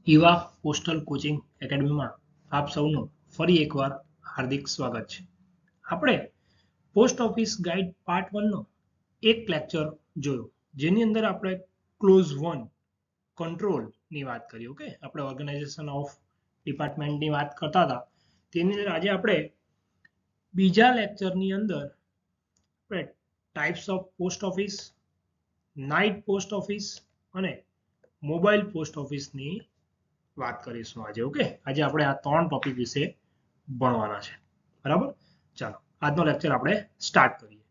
Eva postal coaching એકેડમીમાં આપ સૌનું ફરી એકવાર હાર્દિક સ્વાગત છે. આપણે પોસ્ટ ઓફિસ ગાઈડ પાર્ટ 1 નો એક લેક્ચર જોયો જેની અંદર આપણે ક્લોઝ 1 કંટ્રોલની વાત કરી. ઓકે, આપણે ઓર્ગેનાઇઝેશન ઓફ ડિપાર્ટમેન્ટની વાત કરતા હતા. તેની અંદર આજે આપણે બીજા લેક્ચરની અંદર આપણે types of post office, night post office અને મોબાઈલ પોસ્ટ ઓફિસની વાત કરીશું આજે. ઓકે, આજે આપણે આ ત્રણ ટોપિક વિશે ભણવાના છે. બરાબર, ચાલો આજનો લેક્ચર આપણે સ્ટાર્ટ કરીએ.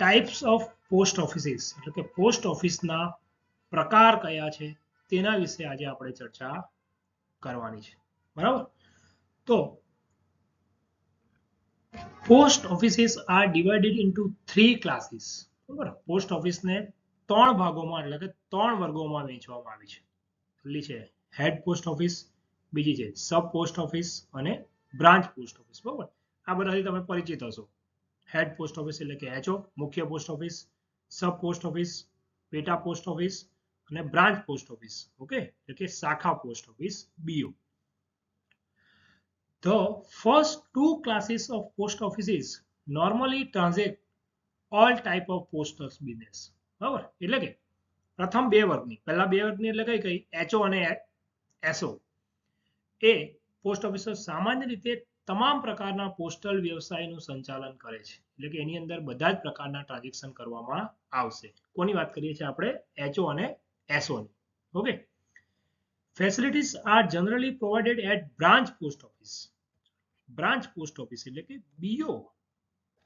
ટાઈપ્સ ઓફ પોસ્ટ ઓફિસીસ એટલે કે પોસ્ટ ઓફિસના પ્રકાર કયા છે તેના વિશે આજે આપણે ચર્ચા કરવાની છે. બરાબર, તો post offices are divided into 3 classes. બરાબર, પોસ્ટ ઓફિસને ત્રણ ભાગોમાં એટલે કે ત્રણ વર્ગોમાં વહેંચવામાં આવી છે. પહેલી છે હેડ પોસ્ટ ઓફિસ, બીજી છે સબ પોસ્ટ ઓફિસ અને બ્રાન્ચ પોસ્ટ ઓફિસ. બરાબર, આ બધાથી તમે પરિચિત હશો. હેડ પોસ્ટ ઓફિસ એટલે કે HO મુખ્ય પોસ્ટ ઓફિસ, સબ પોસ્ટ ઓફિસ પેટા પોસ્ટ ઓફિસ અને બ્રાન્ચ પોસ્ટ ઓફિસ ઓકે એટલે કે શાખા post office BO. The first two classes of post offices normally transact all type of postal business. બરાબર, એટલે કે પ્રથમ બે વર્ગની પહેલા બે વર્ગની એટલે કઈ HO અને SO એ પોસ્ટ ઓફિસો સામાન્ય રીતે તમામ પ્રકારના પોસ્ટલ વ્યવસાયનું સંચાલન કરે છે. એટલે કે એની અંદર બધા જ પ્રકારના ટ્રાન્ઝેક્શન કરવામાં આવશે. કોની વાત કરીએ છીએ આપણે? HO અને SO ની. Okay, facilities are generally provided at branch post office. Branch post office એટલે કે BO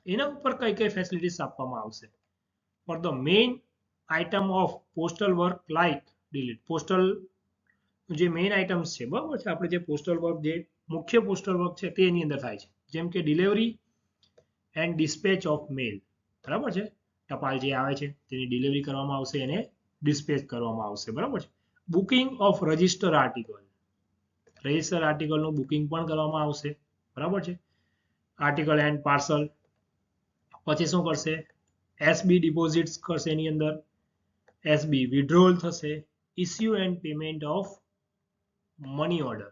એના ઉપર કઈ કઈ ફેસિલિટીઝ આપવામાં આવશે? For the main item of postal work like delete. Postal જે મેઇન આઇટમ્સ છે, બરાબર છે, આપણે જે પોસ્ટલ વર્ક જે મુખ્ય પોસ્ટલ વર્ક છે તે એની અંદર થાય છે. જેમ કે ડિલિવરી એન્ડ ડિસ્પેચ ઓફ મેલ. બરાબર છે, ટપાલ જે આવે છે તેની ડિલિવરી કરવામાં આવશે અને ડિસ્પેચ કરવામાં આવશે. બરાબર છે, booking of register article. Register આર્ટિકલનું બુકિંગ પણ કરવામાં આવશે. બરાબર છે, આર્ટિકલ એન્ડ પાર્સલ. પછી શું કરશે? SB ડિપોઝિટ્સ કરશે એની અંદર, SB વિથડ્રોલ થશે, issue and payment of money order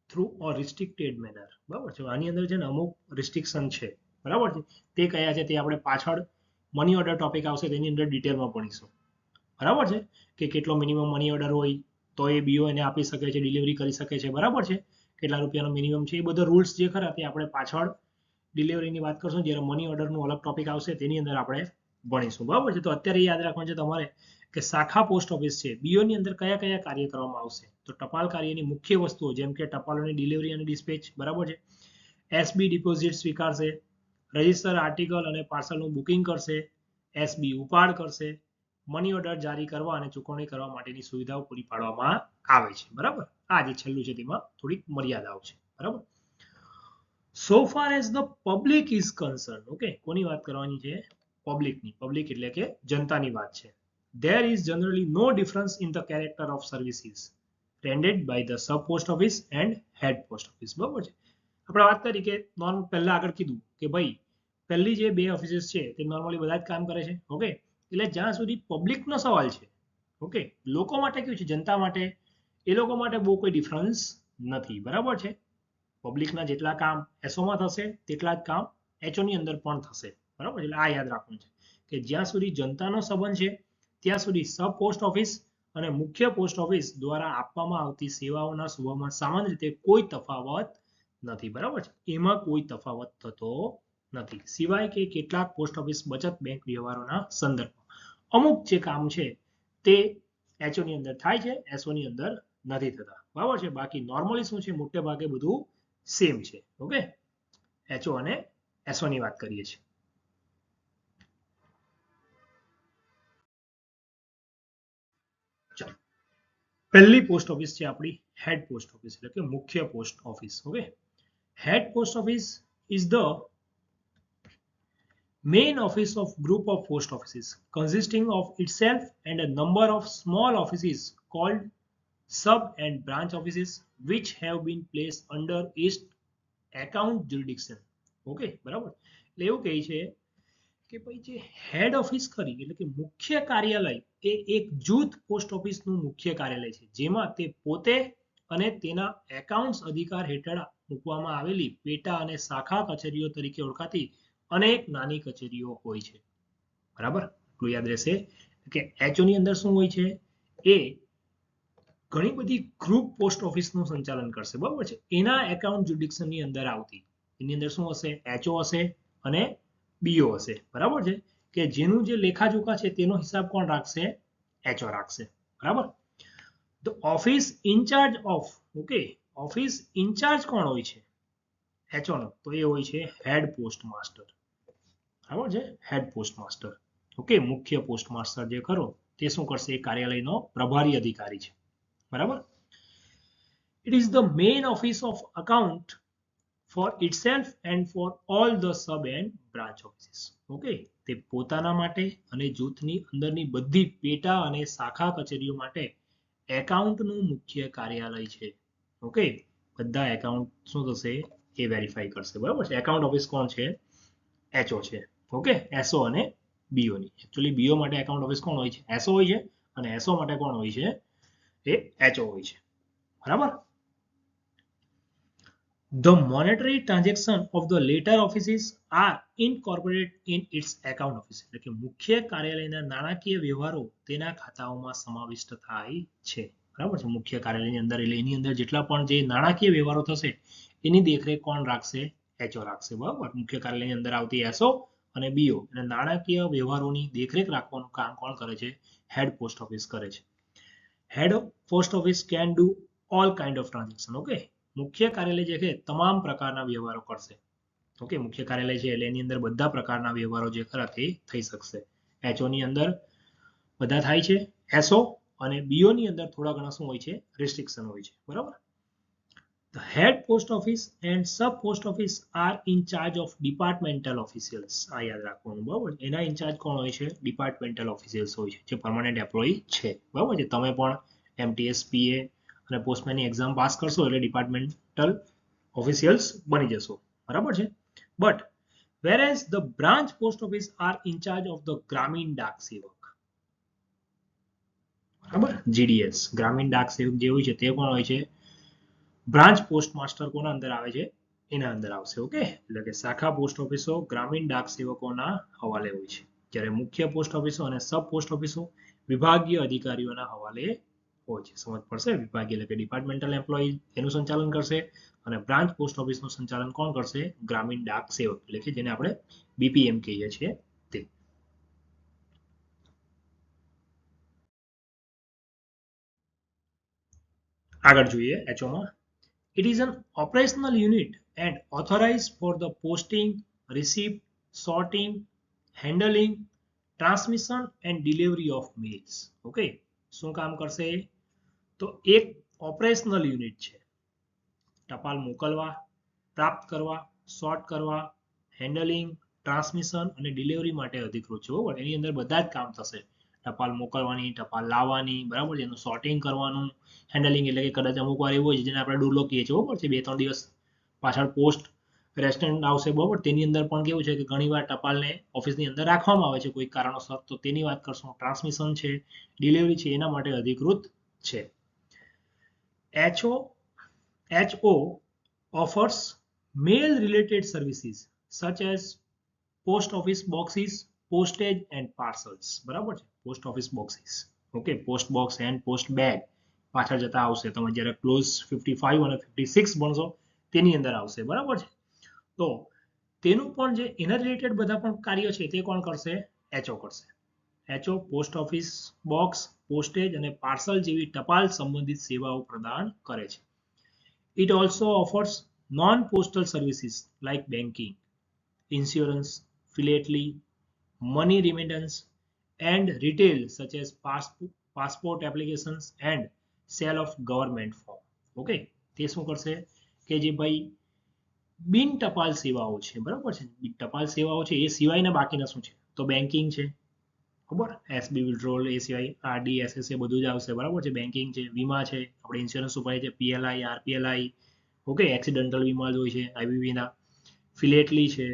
through a restricted manner. બરાબર છે, આની અંદર છે ને અમુક રિસ્ટ્રિક્શન છે. બરાબર છે, તે કયા છે તે આપણે પાછળ મની ઓર્ડર ટોપિક આવશે તેની અંદર ડિટેલમાં ભણીશું. બરાબર છે, કે કેટલો મિનિમમ મની ઓર્ડર હોય તો એ BO એને આપી શકે છે, ડિલિવરી કરી શકે છે. બરાબર છે, કેટલા રૂપિયાનો મિનિમમ છે, એ બધા રૂલ્સ જે ખરા તે આપણે પાછળ ડિલિવરીની વાત કરશું જ્યારે મની ઓર્ડરનું અલગ ટોપિક આવશે તેની અંદર આપણે ભણીશું. બરાબર છે, તો અત્યારે યાદ રાખવાનું છે તમારે કે શાખા પોસ્ટ ઓફિસ છે BO ની અંદર કયા કયા કાર્ય કરવામાં આવશે. તો ટપાલ કાર્યની મુખ્ય વસ્તુઓ જેમ કે ટપાલોની ડિલિવરી અને ડિસ્પેચ. બરાબર છે, SB ડિપોઝિટ સ્વીકારશે, રજિસ્ટર આર્ટિકલ અને પાર્સલનું બુકિંગ કરશે, SB ઉપાડ કરશે, મની ઓર્ડર જારી કરવા અને ચૂકવણી કરવા માટેની સુવિધાઓ પૂરી પાડવામાં આવે છે. બરાબર, આ જે છેલ્લું છે તેમાં થોડીક મર્યાદાઓ છે. બરાબર, so far as the public is concerned, okay, કોની વાત કરવાની છે? પબ્લિકની. પબ્લિક એટલે કે જનતાની વાત છે. There is generally no difference in the character of services rendered by the sub post office and head post office. બરાબર છે, આપણે વાત કરી કે નોર્મ પહેલા આગળ કીધું કે ભાઈ પહેલી જે બે ઓફિસીસ છે તે નોર્મલી બધા જ કામ કરે છે. ઓકે, એટલે જ્યાં સુધી પબ્લિકનો સવાલ છે, ઓકે, લોકો માટે કેવું છે, જનતા માટે, એ લોકો માટે બહુ કોઈ ડિફરન્સ નથી. બરાબર છે, પબ્લિકના જેટલા કામ SOમાં થશે તેટલા જ કામ HO ની અંદર પણ થશે. બરાબર, એટલે આ યાદ રાખવાનું છે કે જ્યાં સુધી જનતાનો સંબંધ છે ત્યાં સુધી સબ પોસ્ટ ઓફિસ અને મુખ્ય પોસ્ટ ઓફિસ દ્વારા આપવામાં આવતી સેવાઓના સ્વભાવમાં સામાન્ય રીતે કોઈ તફાવત નથી. બરાબર છે, એમાં કોઈ તફાવત થતો નથી, સિવાય કે કેટલાક પોસ્ટ ઓફિસ બચત બેંક વ્યવહારોના સંદર્ભમાં અમુક જે કામ છે તે HO ની અંદર થાય છે, SO ની અંદર નથી થતા. બરાબર છે, બાકી નોર્મલી શું છે, મોટે ભાગે બધું સેમ છે. ઓકે, HO અને SO ની વાત કરીએ છીએ. ચાલો, પહેલી પોસ્ટ ઓફિસ છે આપણી હેડ પોસ્ટ ઓફિસ એટલે કે મુખ્ય post office. Okay, head post office is the main office of group of post offices consisting of itself and a number of small offices called sub and branch offices which have been placed under its account jurisdiction. Okay, બરાબર, એટલે એવું કહે છે કે ભાઈ જે હેડ office ખરી એટલે કે મુખ્ય કાર્યાલય એ એક જૂથ પોસ્ટ ઓફિસનું મુખ્ય કાર્યાલય છે જેમાં તે પોતે અને તેના એકાઉન્ટ્સ અધિકાર હેઠળ મૂકવામાં આવેલી પેટા અને શાખા કચેરીઓ તરીકે ઓળખાતી અનેક નાની કચેરીઓ હોય છે બરાબર એટલું યાદ રહેશે કે એચઓ ની અંદર શું હોય છે એ ઘણી બધી ગ્રુપ પોસ્ટ ઓફિસનું સંચાલન કરશે બરાબર છે એના એકાઉન્ટ જ્યુડિક્શનની અંદર આવતી એની અંદર શું હશે એચઓ હશે અને બીઓ હશે બરાબર છે કે જેનું જે લેખાજોખા છે તેનો હિસાબ કોણ રાખશે એચઓ રાખશે બરાબર તો office incharge of okay office incharge કોણ હોય છે એચઓ નો તો એ હોય છે હેડ પોસ્ટ માસ્ટર બરાબર છે હેડ પોસ્ટ માસ્ટર ઓકે મુખ્ય પોસ્ટ માસ્ટર જે ખરો તે શું કરશે એ કાર્યાલયનો પ્રભારી અધિકારી છે બરાબર it is the main office of account for itself and for all the sub and branch offices okay તે પોતાના માટે અને જૂથની અંદરની બધી પેટા અને શાખા કચેરીઓ માટે એકાઉન્ટનું મુખ્ય કાર્યાલય છે ઓકે બધા એકાઉન્ટ શું થશે એ વેરીફાઈ કરશે બરાબર છે એકાઉન્ટ ઓફિસ કોણ છે એચઓ છે ઓકે એસઓ અને બીઓ ની એકચ્યુઅલી બીઓ માટે એકાઉન્ટ ઓફિસ કોણ હોય છે એસઓ હોય છે અને એસઓ માટે કોણ હોય છે એ એચઓ હોય છે બરાબર The monetary transaction of the latter offices are incorporated in its account office એટલે કે મુખ્ય કાર્યાલયના નાણાકીય વ્યવહારો તેના ખાતાઓમાં સમાવિષ્ટ થાય છે બરાબર છે મુખ્ય કાર્યાલયની અંદર એટલે એની અંદર જેટલા પણ જે નાણાકીય વ્યવહારો થશે એની દેખરેખ કોણ રાખશે એચઓ રાખશે બરાબર મુખ્ય કાર્યાલયની અંદર આવતી એસઓ અને બીઓ અને નાણાકીય વ્યવહારોની દેખરેખ રાખવાનું કામ કોણ કરે છે હેડ પોસ્ટ ઓફિસ કરે છે head post office can do all kind of transaction okay મુખ્ય કાર્યાલય જે છે તમામ પ્રકારના વ્યવહારો કરશે ઓકે મુખ્ય કાર્યાલય છે એટલે એની અંદર બધા પ્રકારના વ્યવહારો જે ખરા તે થઈ શકશે એચઓ ની અંદર બધા થાય છે એસઓ અને બીઓ ની અંદર થોડા ઘણા શું હોય છે રેસ્ટ્રિક્શન હોય છે બરાબર The head post office and sub post office are in charge of departmental officials આ યાદ રાખવાનું બરાબર એના ઇન્ચાર્જ કોણ હોય છે ડિપાર્ટમેન્ટલ ઓફિશિયલ્સ હોય છે જે પરમાનન્ટ એમ્પ્લોયી છે બરાબર છે તમે પણ એમટીએસ પીએ અને પોસ્ટમેનની એક્ઝામ પાસ કરશો એટલે ડિપાર્ટમેન્ટલ ઓફિશિયલ્સ બની જશો બરાબર છે but whereas the branch post office are in charge of the ગ્રામીણ ડાક સેવક બરાબર જીડીએસ ગ્રામીણ ડાક સેવક જે હોય છે તે કોણ હોય છે બ્રાન્ચ પોસ્ટ માસ્ટર કોના અંદર આવે છે એના અંદર આવશે ઓકે એટલે કે શાખા પોસ્ટ ઓફિસો ગ્રામીણ ડાક સેવકોના હવાલે હોય છે જ્યારે મુખ્ય પોસ્ટ ઓફિસો અને સબ પોસ્ટ ઓફિસો વિભાગીય અધિકારીઓના હવાલે હોય છે સમજ પડશે વિભાગીય એટલે કે ડિપાર્ટમેન્ટલ એમ્પ્લોયી એનું સંચાલન કરશે અને બ્રાન્ચ પોસ્ટ ઓફિસનું સંચાલન કોણ કરશે ગ્રામીણ ડાક સેવક એટલે કે જેને આપણે બીપીએમ કહીએ છીએ તે આગળ જોઈએ એચઓમાં It is an operational unit and authorized for the posting, receipt, sorting, handling, transmission and delivery of mails. Okay. શું કામ કરશે તો એક ઓપરેશનલ યુનિટ છે ટપાલ મોકલવા પ્રાપ્ત કરવા સોર્ટ કરવા હેન્ડલિંગ ટ્રાન્સમિશન અને ડિલિવરી માટે અધિકૃત છે બરાબર એની અંદર બધા જ કામ થશે ટપાલ મોકલવાની ટપાલ લાવવાની બરાબર છે એનું સોર્ટિંગ કરવાનું હેન્ડલિંગ એટલે કે કદાચ અમુક વાર એવું હોય છે જેને આપણે ડોલો કહીએ છીએ બરાબર છે 2-3 દિવસ પાછળ પોસ્ટ રેસ્ટોરન્ટ આવશે બરાબર તેની અંદર પણ કેવું છે કે ઘણીવાર ટપાલને ઓફિસની અંદર રાખવામાં આવે છે કોઈ કારણોસર તો તેની વાત કરશું ટ્રાન્સમિશન છે ડિલિવરી છે એના માટે અધિકૃત છે HO offers mail related services such as post office boxes postage and parcels બરાબર છે post office boxes okay post box and post bag પાછળ જતા આવશે તમે જ્યારે ક્લોઝ 55 અને 56 ભણશો તેની અંદર આવશે બરાબર છે તો તેનું પણ જે એના રિલેટેડ બધા પણ કાર્ય છે તે કોણ કરશે એચઓ કરશે HO post office box postage અને પાર્સલ જેવી ટપાલ સંબંધિત સેવાઓ પ્રદાન કરે છે It also offers non-postal services like banking, insurance, philately, money remittance, and retail such as passport applications and sale of government form. Okay, તે શું કરશે કે જે ભાઈ બિન ટપાલ સેવાઓ છે બરાબર છે ટપાલ સેવાઓ છે એ સિવાયના બાકીના શું છે તો બેન્કિંગ છે ખબર એસબી વિડ્રોલ એ સિવાય આરડી એસએસ એ બધું જ આવશે બરાબર છે બેન્કિંગ છે વીમા છે આપણે ઇન્સ્યોરન્સ ઉપાય છે પીએલઆઈ આરપીએલઆઈ ઓકે એક્સિડન્ટલ વીમા જ હોય છે આઈવીવીના ફિલેટલી છે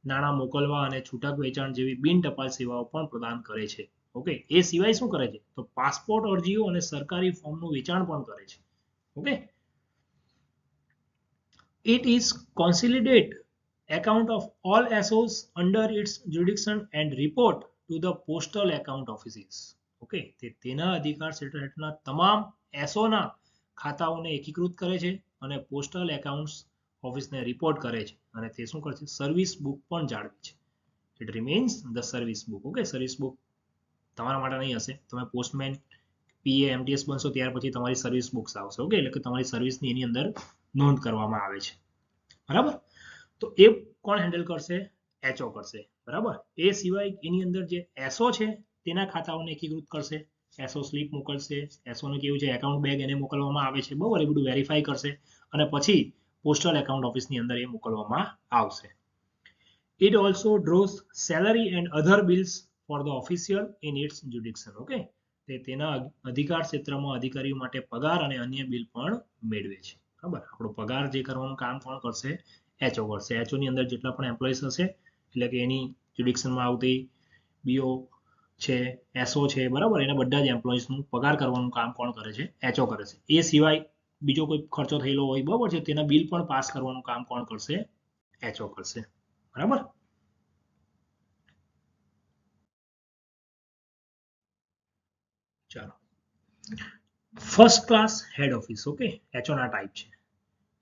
નાણાં મોકલવા અને છૂટક વેચાણ જેવી બિન ટપાલ સેવાઓ પણ પ્રદાન કરે છે. ઓકે, એ સિવાય શું કરે છે તો પાસપોર્ટ અરજીઓ અને સરકારી ફોર્મનું વેચાણ પણ કરે છે. Okay, it is consolidate account of all SOs under its jurisdiction and report to the postal account offices. Okay, તેના અધિકાર ક્ષેત્ર હેઠળના તમામ એસઓ ના ખાતાઓને એકીકૃત કરે છે અને પોસ્ટલ એકાઉન્ટ્સ ઓફિસને રિપોર્ટ કરે છે અને તે શું કરે છે સર્વિસ બુક પણ જાળવે છે. It remains the service book. Okay, service book તમારા માટે નહીં હશે, તમે પોસ્ટમેન પીએ એમટીએસ બનશો ત્યાર પછી તમારી સર્વિસ બુક્સ આવશે. ઓકે, એટલે કે તમારી સર્વિસની એની અંદર નોંધ કરવામાં આવે છે. બરાબર, તો એ કોણ હેન્ડલ કરશે એચઓ કરશે. બરાબર, એ સિવાય એની અંદર જે એસઓ છે તેના ખાતાઓને એકીકૃત કરશે, એસઓ સ્લીપ મોકલશે, એસઓ નું કેવું છે એકાઉન્ટ બેગ એને મોકલવામાં આવે છે. બરાબર, એ બધું વેરીફાઈ કરશે અને પછી પોસ્ટલ એકાઉન્ટ ઓફિસની અંદર એ મોકલવામાં આવશે. It also draws salary and other bills for the official in its jurisdiction. Okay, તેના અધિકાર ક્ષેત્રમાં અધિકારીઓ માટે પગાર અને અન્ય બિલ પણ મેળવે છે. બરાબર, આપણો પગાર જે કરવાનું કામ કોણ કરશે એચઓ કરશે. એચઓ ની અંદર જેટલા પણ એમ્પ્લોઈઝ હશે એટલે કે એની જ્યુડિક્શનમાં આવતી બીઓ છે, એસઓ છે, બરાબર, એના બધા જ એમ્પ્લોઈઝનું પગાર કરવાનું કામ કોણ કરે છે એચઓ કરે છે. એ સિવાય બીજો કોઈ ખર્ચો થયેલો હોય બરાબર છે તેના બિલ પણ પાસ કરવાનું કામ કોણ કરશે એચઓ કરશે. બરાબર, ચાલો first class head office. Okay, HO ના ટાઈપ છે.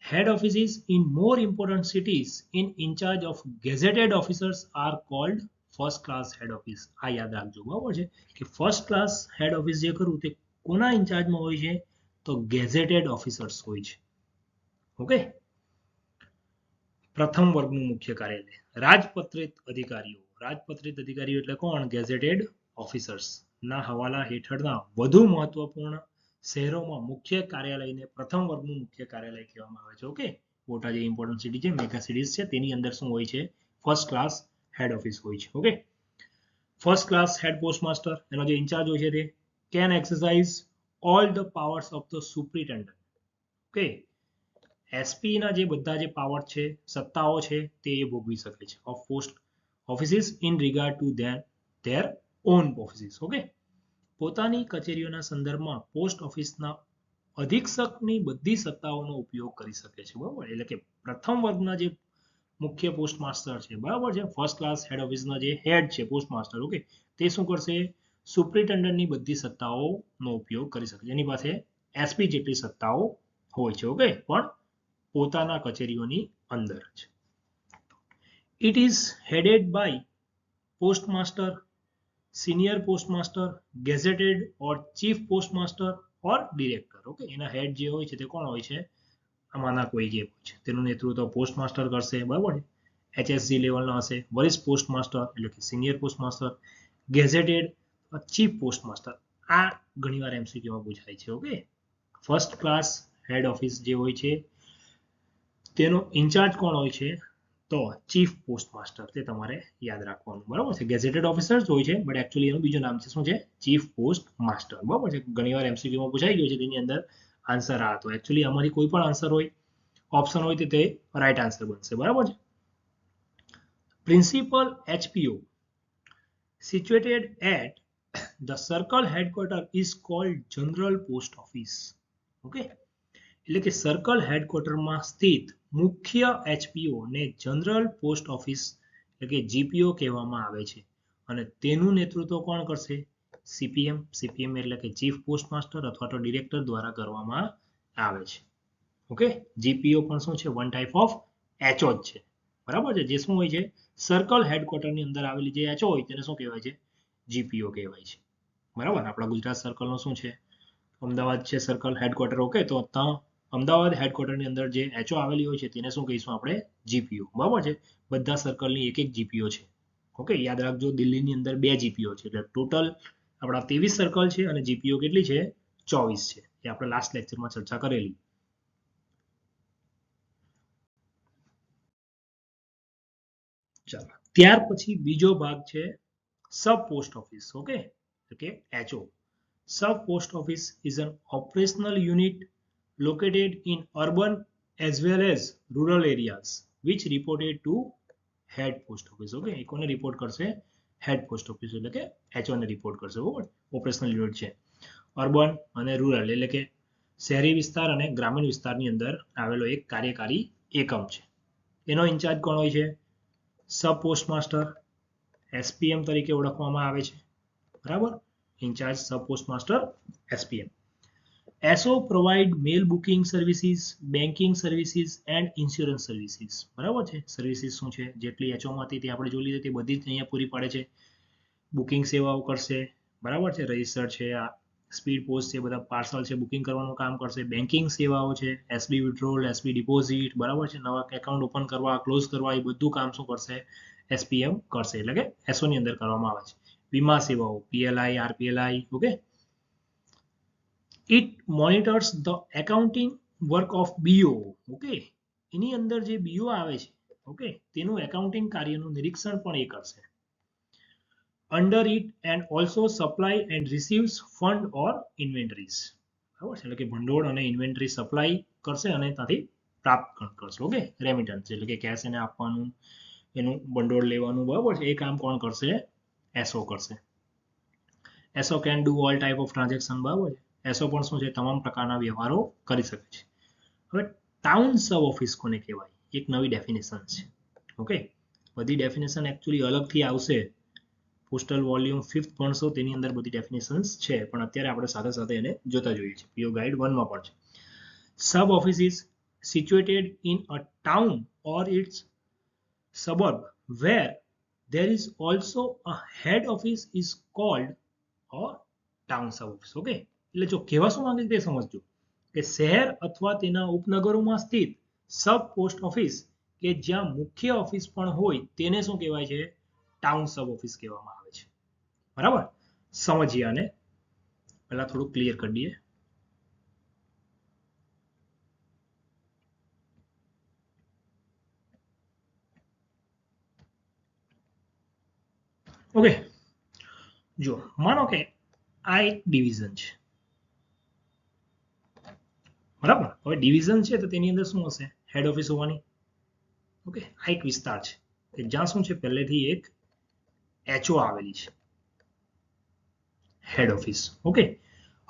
Head offices in more important cities in charge of gazetted officers are called first class head office. આ યાદ રાખજો. બરાબર છે કે ફર્સ્ટ ક્લાસ હેડ ઓફિસ જે કરું તે કોના ઇન્ચાર્જમાં હોય છે તો ગેઝેટેડ ઓફિસર્સ હોય છે. ઓકે, પ્રથમ વર્ગનું મુખ્ય કાર્યાલય રાજપત્રિત અધિકારીઓ. રાજપત્રિત અધિકારીઓ એટલે કોણ ગેઝેટેડ ઓફિસર્સ ના હવાલા હેઠળના વધુ મહત્વપૂર્ણ શહેરોમાં મુખ્ય કાર્યાલયને પ્રથમ વર્ગનું મુખ્ય કાર્યાલય કહેવામાં આવે છે. ઓકે, મોટા જે ઇમ્પોર્ટન્ટ સિટી છે મેગા સિટીઝ છે તેની અંદર શું હોય છે ફર્સ્ટ ક્લાસ હેડ ઓફિસ હોય છે. ઓકે, ફર્સ્ટ ક્લાસ હેડ પોસ્ટમાસ્ટર એનો જે ઇન્ચાર્જ હોય છે તે can exercise all the powers of the superintendent. Okay, SP ના જે બધા જે પાવર છે સત્તાઓ છે તે એ ભોગવી શકે છે of post offices in regard to their own offices. Okay, પોતાની કચેરીઓના સંદર્ભમાં પોસ્ટ ઓફિસના અધિક્ષકની બધી સત્તાઓનો ઉપયોગ કરી શકે છે. બરાબર, એટલે કે પ્રથમ વર્ગના જે મુખ્ય પોસ્ટમાસ્ટર છે બરાબર છે ફર્સ્ટ ક્લાસ હેડ ઓફિસના જે હેડ છે પોસ્ટમાસ્ટર. ઓકે, તે શું કરશે સુપ્રિન્ટેન્ડન્ટની બધી સત્તાઓનો ઉપયોગ કરી શકે છે. એની પાસે એસપી જેટલી સત્તાઓ હોય છે. ઓકે, પણ પોતાના કચેરીઓની અંદર જ. It is headed by postmaster, senior postmaster, gazetted or chief postmaster or director. Okay, એના હેડ જે હોય છે તે કોણ હોય છે આમાંના કોઈ જે હોય છે તેનું નેતૃત્વ પોસ્ટમાસ્ટર કરશે. બરાબર, એચએસજી લેવલના હશે. વરિષ્ઠ પોસ્ટમાસ્ટર એટલે કે senior postmaster, gazetted chief postmaster. આ ઘણીવાર એમસીક્યુમાં પૂછાય છે. Okay, first class head office જે હોય છે તેનો ઇન્ચાર્જ કોણ હોય છે તો ચીફ પોસ્ટમાસ્ટર. તે તમારે યાદ રાખવાનું. બરાબર છે, ગેઝેટેડ ઓફિસર હોય છે બટ એકચ્યુઅલી એનું બીજું નામ છે શું છે ચીફ પોસ્ટ માસ્ટર. બરાબર છે, ઘણીવાર એમસીક્યુમાં પૂછાઈ ગયું છે તેની અંદર આન્સર આ હતો. એકચ્યુઅલી આમાંથી કોઈ પણ આન્સર હોય ઓપ્શન હોય તો તે રાઈટ આન્સર બનશે. બરાબર છે, principal એચપીઓ situated at the circle headquarter is called general post office. Okay, એટલે કે સર્કલ હેડક્વાર્ટરમાં સ્થિત મુખ્ય એચપીઓ ને જનરલ પોસ્ટ ઓફિસ એટલે કે જીપીઓ કહેવામાં આવે છે અને તેનું નેતૃત્વ કોણ કરશે સીપીએમ. સીપીએમ એટલે કે ચીફ પોસ્ટમાસ્ટર અથવા તો ડિરેક્ટર દ્વારા કરવામાં આવે છે. ઓકે, જીપીઓ પણ શું છે વન ટાઈપ ઓફ એચઓ જ છે. બરાબર છે, જે શું હોય છે સર્કલ હેડક્વાર્ટરની અંદર આવેલી જે એચઓ હોય તેને શું કહેવાય છે જીપીઓ કહેવાય છે. બરાબર, આપણા ગુજરાત સર્કલનો શું છે અમદાવાદ છે સર્કલ હેડક્વાર્ટર. ઓકે, તો અમદાવાદ હેડક્વાર્ટરની અંદર જે એચઓ આવેલી હોય છે તેને શું કહીશું આપણે જીપીઓ. બરાબર છે, બધા સર્કલની એક એક જીપીઓ છે. ઓકે, યાદ રાખજો દિલ્હીની અંદર 2 જીપીઓ છે એટલે ટોટલ આપણા 23 સર્કલ છે અને જીપીઓ કેટલી છે 24 છે. એ આપણે લાસ્ટ લેક્ચરમાં ચર્ચા કરેલી. ચાલો, ત્યાર પછી બીજો ભાગ છે સબ પોસ્ટ ઓફિસ. ઓકે, એટલે કે HO. Sub post office is an operational unit located in urban as well as rural areas which reported to head post office. Okay, એ કોને રિપોર્ટ કરશે? હેડ પોસ્ટ ઓફિસ એટલે કે HO ને રિપોર્ટ કરશે. બરોબર, ઓપરેશનલ યુનિટ છે. અર્બન અને રૂરલ એટલે કે શહેરી વિસ્તાર અને ગ્રામીણ વિસ્તારની અંદર આવેલો એક કાર્યકારી એકમ છે. એનો ઇન્ચાર્જ કોણ હોય છે? સબ પોસ્ટ માસ્ટર, SPM તરીકે ઓળખવામાં આવે છે. બરાબર, incharge sub post master SPM. SO provide mail booking services, banking services and insurance services. બરાબર છે, સર્વિસીસ શું છે જેટલી HO માં હતી તે આપણે જોઈ લીધી, તે બધી જ અહીંયા પૂરી પાડે છે. બુકિંગ સેવાઓ કરશે. બરાબર છે, રજિસ્ટર છે, આ સ્પીડ પોસ્ટ છે, બધા પાર્સલ છે બુકિંગ કરવાનું કામ કરશે. બેન્કિંગ સેવાઓ છે, SB વિથડ્રોલ, SB ડિપોઝિટ. બરાબર છે, નવા એકાઉન્ટ ઓપન કરવા, ક્લોઝ કરવા, એ બધું કામ શું કરશે? SPM કરશે, એટલે કે SO ની અંદર કરવામાં આવે છે. વીમા સેવાઓ, PLI, RPLI. Okay, it monitors the accounting work of BO. Okay, એની અંદર જે BO આવે છે, ઓકે, તેનું એકાઉન્ટિંગ કાર્યનું નિરીક્ષણ પણ એ કરશે. Under it and also supply and receives fund or inventories. બરાબર છે, એટલે કે ભંડોળ અને ઇન્વેન્ટરી સપ્લાય કરશે અને ત્યાંથી પ્રાપ્ત કરશે. ઓકે, રેમિટન્સ એટલે કે કેશ એને આપવાનું, એનું ભંડોળ લેવાનું. બરાબર છે, એ કામ કોણ કરશે? SO કરશે. SO can do all type of transaction. બરાબર છે, SO પણ શું છે? તમામ પ્રકારના વ્યવહારો કરી શકે છે. હવે ટાઉન સબ ઓફિસ કોને કહેવાય? એક નવી ડેફિનેશન છે. ઓકે, બધી ડેફિનેશન એકચ્યુઅલી અલગથી આવશે. પોસ્ટલ વોલ્યુમ 5th ભણશો તેની અંદર બધી ડેફિનેશન્સ છે, પણ અત્યારે આપણે સાથે સાથે એને જોતા જોઈએ છીએ. PO ગાઈડ 1 માં પણ છે. Sub office is situated in a town or it's suburb where there is also a head office is called a town sub office. Okay, એટલે જો કહેવા શું માંગે તે સમજજો કે શહેર અથવા તેના ઉપનગરોમાં સ્થિત સબ પોસ્ટ ઓફિસ કે જ્યાં મુખ્ય ઓફિસ પણ હોય તેને શું કહેવાય છે? ટાઉન સબ ઓફિસ કહેવામાં આવે છે. બરાબર, સમજીએ આને. પહેલા થોડું ક્લિયર કરી દઈએ. ઓકે, જો માનો કે આ એક ડિવિઝન છે. બરાબર, હવે ડિવિઝન છે તો તેની અંદર શું હશે? હેડ ઓફિસ હોવાની. ઓકે, આ એક વિસ્તાર છે કે જ્યાં શું છે? પહેલેથી એક HO આવેલી છે, હેડ ઓફિસ. ઓકે,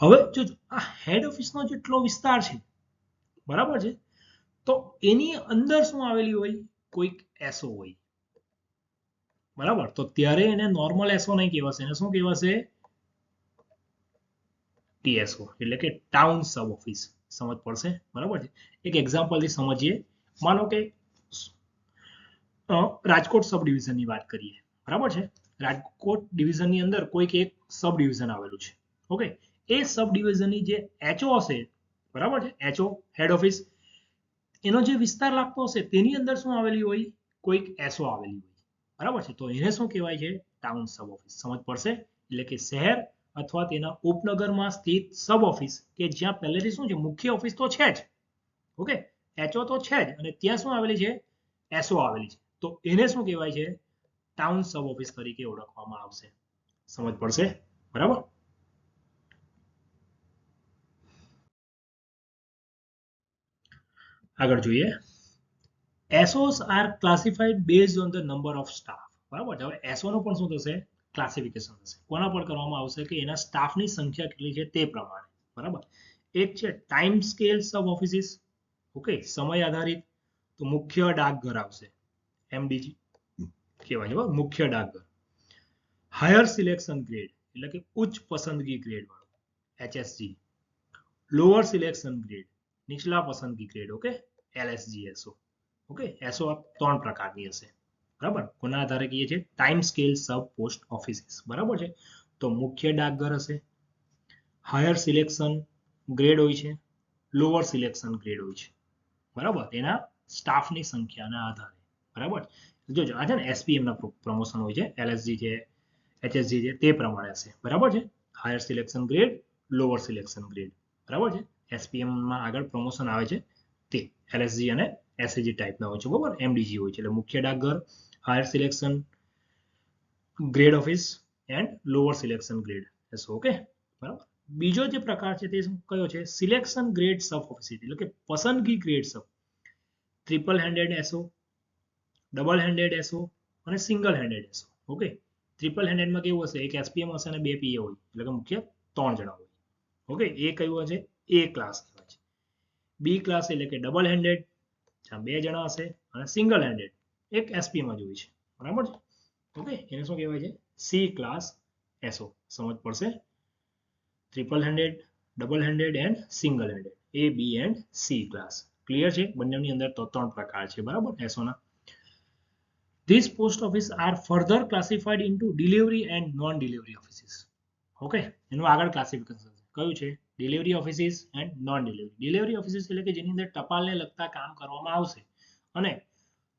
હવે જો આ હેડ ઓફિસનો જેટલો વિસ્તાર છે, બરાબર છે, તો એની અંદર શું આવેલી હોય? કોઈક SO હોય. બરાબર, તો ત્યારે એને નોર્મલ SO નહીં કહેવાશે, એને શું કહેવાશે? TSO એટલે કે ટાઉન સબ ઓફિસ. સમજ પડશે? બરાબર છે, એક એક્ઝામ્પલથી સમજીએ. માનો કે રાજકોટ સબ ડિવિઝનની વાત કરીએ. બરાબર છે, રાજકોટ ડિવિઝનની અંદર કોઈક એક સબ ડિવિઝન આવેલું છે. ઓકે, એ સબ ડિવિઝનની જે HO હશે, બરાબર છે, HO હેડ ઓફિસ, એનો જે વિસ્તાર લાગતો હશે તેની અંદર શું આવેલી હોય? કોઈક SO આવેલી હોય. બરાબર છે, તો એને શું કહેવાય છે? ટાઉન સબ ઓફિસ. સમજ પડશે? એટલે કે શહેર અથવા તેના ઉપનગરમાં સ્થિત સબ ઓફિસ કે જ્યાં પહેલેથી શું છે? મુખ્ય ઓફિસ તો છે જ. ઓકે, HO તો છે જ, અને ત્યાં શું આવેલી છે? SO આવેલી છે. તો એને શું કહેવાય છે? ટાઉન સબ ઓફિસ તરીકે ઓળખવામાં આવશે. સમજ પડશે? બરાબર. આગળ જોઈએ. SOs are classified based on the number of staff. બરાબર છે, હવે SO નું પણ શું થશે? ક્લાસિફિકેશન થશે. કોના પર કરવામાં આવશે? કે એના સ્ટાફની સંખ્યા કેટલી છે તે પ્રમાણે. બરાબર, એક છે ટાઈમ સ્કેલ સબ ઓફિસીસ. ઓકે, સમય આધારિત. તો મુખ્ય ડાકઘર આવશે, MDG કહેવાય છે, મુખ્ય ડાકઘર. હાયર સિલેક્શન ગ્રેડ એટલે કે ઉચ્ચ પસંદગી ગ્રેડ વાળો, HSG. લોઅર સિલેક્શન ગ્રેડ, નીચલા પસંદગી grade. Okay, LSGSO. Okay, SO 3 પ્રકારની હશે. બરાબર, કોના આધારે કહીએ છીએ? ટાઈમ સ્કેલ સબ પોસ્ટ ઓફિસીસ. બરાબર છે, તો મુખ્ય ડાકઘર હશે, હાયર સિલેક્શન ગ્રેડ હોય છે, લોઅર સિલેક્શન ગ્રેડ હોય છે. બરાબર, એના સ્ટાફની સંખ્યાના આધારે. બરાબર, જોજો આ છે ને SPM ના પ્રમોશન હોય છે, LSG છે, HSG છે, તે પ્રમાણે હશે. બરાબર છે, higher selection grade, lower selection grade. બરાબર છે, SPM માં આગળ પ્રમોશન આવે છે તે LSG અને SAG ટાઈપના હોય છે. બરાબર, MDG હોય છે, એટલે મુખ્ય ડાકઘર, higher selection grade office and lower selection grade. Okay, બરાબર. બીજો જે પ્રકાર છે તે કયો છે? સિલેક્શન ગ્રેડ સબ ઓફિસ એટલે કે પસંદગી grade sub. Triple handed SO, double handed SO અને single handed SO. Okay, triple હેન્ડેડમાં કેવું હશે, એક એસપીએમ હશે અને બે પીએ હોય, એટલે કે મુખ્ય 3 જણા હોય. ઓકે, એ કયું છે, એ ક્લાસ કહેવાય છે. બી ક્લાસ એટલે કે ડબલ હેન્ડેડ, જ્યાં 2 જણા હશે, અને સિંગલ હેન્ડેડ એક એસપીમાં જ હોય છે. બરાબર છે. ઓકે, એને શું કહેવાય છે, સી ક્લાસ એસો. સમજ પડશે. Triple handed, double handed and single handed, A B and C class. Clear છે. બંનેની અંદર તો 3 પ્રકાર છે. બરાબર, એસોના. These post office are further classified into delivery and non-delivery offices. Okay, એનું આગળ ક્લાસિફિકેશન કયું છે, delivery offices and non delivery. Delivery offices એટલે કે જેની અંદર ટપાલને લગતા કામ કરવામાં આવશે, અને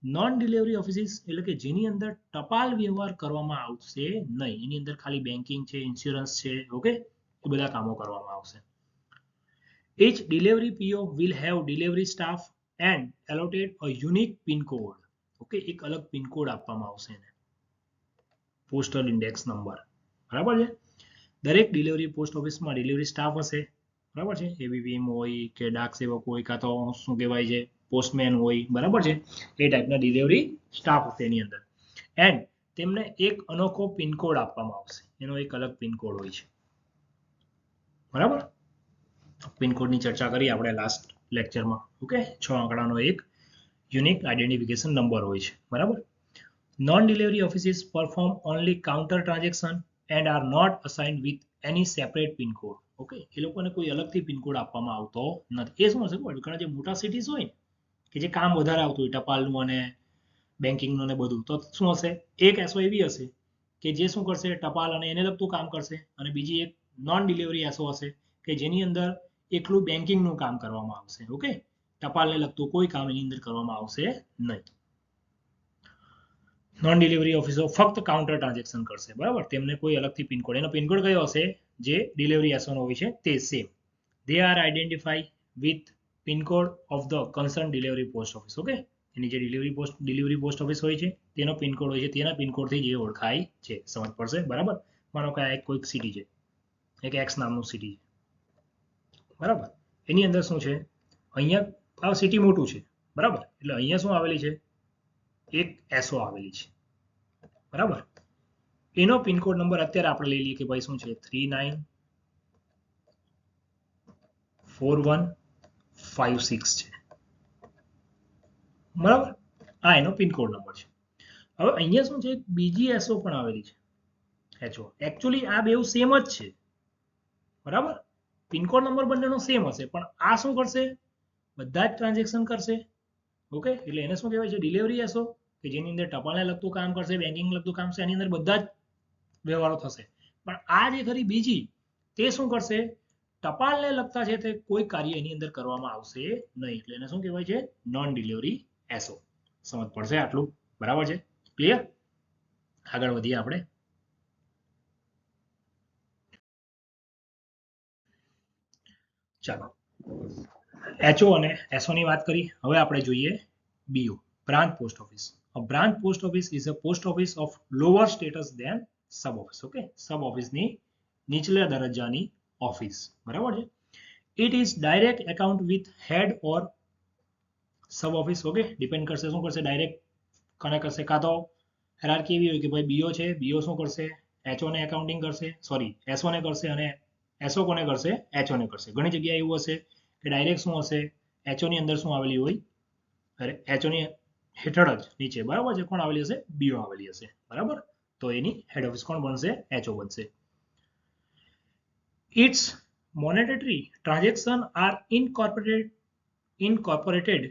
નોન ડિલિવરી ઓફિસીસ એટલે કે જેની અંદર ટપાલ વ્યવહાર કરવામાં આવશે નહીં, એની અંદર ખાલી બેન્કિંગ છે, ઇન્સ્યોરન્સ છે. ઓકે, એ બધા કામો કરવામાં આવશે. Each delivery PO will have delivery staff and allotted a unique PIN code. Okay, એક અલગ પિનકોડ આપવામાં આવશે એને, પોસ્ટલ ઇન્ડેક્સ નંબર. બરાબર છે. દરેક ડિલિવરી પોસ્ટ ઓફિસમાં ડિલિવરી સ્ટાફ હશે. બરાબર છે. એબીપીએમ હોય કે ડાક સેવક હોય, કાં તો શું કહેવાય છે, પોસ્ટમેન હોય. બરાબર છે. એ ટાઈપના ડિલિવરી સ્ટાફ હશે એની અંદર. એન્ડ તેમને એક અનોખો પિનકોડ આપવામાં આવશે, એનો એક અલગ પિનકોડ હોય છે. બરાબર, પિનકોડની ચર્ચા કરી આપણે લાસ્ટ લેક્ચરમાં. ઓકે, 6 આંકડાનો એક યુનિક આઈડેન્ટિફિકેશન નંબર હોય છે. બરાબર. Non delivery offices perform only counter transaction and are not assigned with any separate pincode. Okay, એ લોકોને કોઈ અલગથી પિનકોડ આપવામાં આવતો નથી. એ શું હશે, ઘણા જે મોટા સિટીઝ હોય કે જે કામ વધારે આવતું હોય ટપાલનું અને બેન્કિંગનું ને બધું, તો શું હશે, એક એસો એવી હશે કે જે શું કરશે, ટપાલ અને એને લગતું કામ કરશે, અને બીજી એક નોન ડિલિવરી એસો હશે કે જેની અંદર એકલું બેન્કિંગનું કામ કરવામાં આવશે. ઓકે, ટપાલને લગતું કોઈ કામ એની અંદર કરવામાં આવશે નહીં. નોન ડિલિવરી ઓફિસો ફક્ત કાઉન્ટર ટ્રાન્ઝેક્શન કરશે. બરાબર, તેમને કોઈ અલગથી પિનકોડ, એનો પિનકોડ કયો હશે, જે ડિલિવરી એસોનો હોય છે તે same. They are identify with pincode of the concern delivery post office. Okay, એની જે ડિલિવરી પોસ્ટ ઓફિસ હોય છે તેનો પિનકોડ હોય છે, તેના પિનકોડથી જે ઓળખાય છે. સમજ પડશે. બરાબર, માનો કે આ એક કોઈક સિટી છે, એક એક્સ નામનું સિટી છે. બરાબર, એની અંદર શું છે, અહીંયા આ સિટી મોટું છે. બરાબર, એટલે અહીંયા શું આવેલી છે, એક એસો આવેલી છે. બરાબર, એનો પિનકોડ નંબર અત્યારે આપણે લઈ લઈએ કે ભાઈ શું છે, 394156 છે. બરાબર, આ એનો પિનકોડ નંબર છે. હવે અહીંયા શું છે, બીજી એસો પણ આવેલી છે, એચઓ. એકચ્યુઅલી આ બેવ સેમ જ છે. બરાબર, પિનકોડ નંબર બંનેનો સેમ હશે, પણ આ શું કરશે, બધા જ ટ્રાન્ઝેક્શન કરશે. ઓકે, એટલે એને શું કહેવાય છે, ડિલિવરી એસો, કે જેની અંદર ટપાલને લગતું કામ કરશે, બેન્કિંગ લગતું કામ છે, એની અંદર બધા જ વ્યવહારો થશે. પણ આ જે ખરી બીજી, તે શું કરશે, ટપાલને લગતા છે તે કોઈ કાર્ય એની અંદર કરવામાં આવશે નહીં, એટલે એને શું કહેવાય છે, નોન ડિલિવરી એસો. સમજ પડશે આટલું. બરાબર છે. ક્લિયર. આગળ વધીએ આપણે. ચાલો, એચઓ અને એસઓ ની વાત કરી. હવે આપણે જોઈએ BO, branch post office. A branch post office is a post office of lower status than sub office. Okay, sub office ની નીચલા દરજ્જાની ઓફિસ. બરાબર છે. It is direct account with head or sub office. Okay, depend કરશે શું કરશે, direct કોને કરશે, કાં તો હાયરાર્કી એવી હોય કે ભાઈ બીઓ છે, બીઓ શું કરશે, એચઓ ને એકાઉન્ટિંગ કરશે, સોરી એસઓ ને કરશે, અને એસઓ કોને કરશે, એચઓ ને કરશે. ઘણી જગ્યાએ એવું હશે કે ડાયરેક્ટ શું હશે, એચઓ ની અંદર શું આવેલી હોય, અરે એચઓ ની હેઠળ જ નીચે, બરાબર છે, કોણ આવેલી હશે, બીઓ આવેલી હશે. બરાબર, તો એની હેડ ઓફિસ કોણ બનશે, એચઓ બનશે. It's monetary transaction are incorporated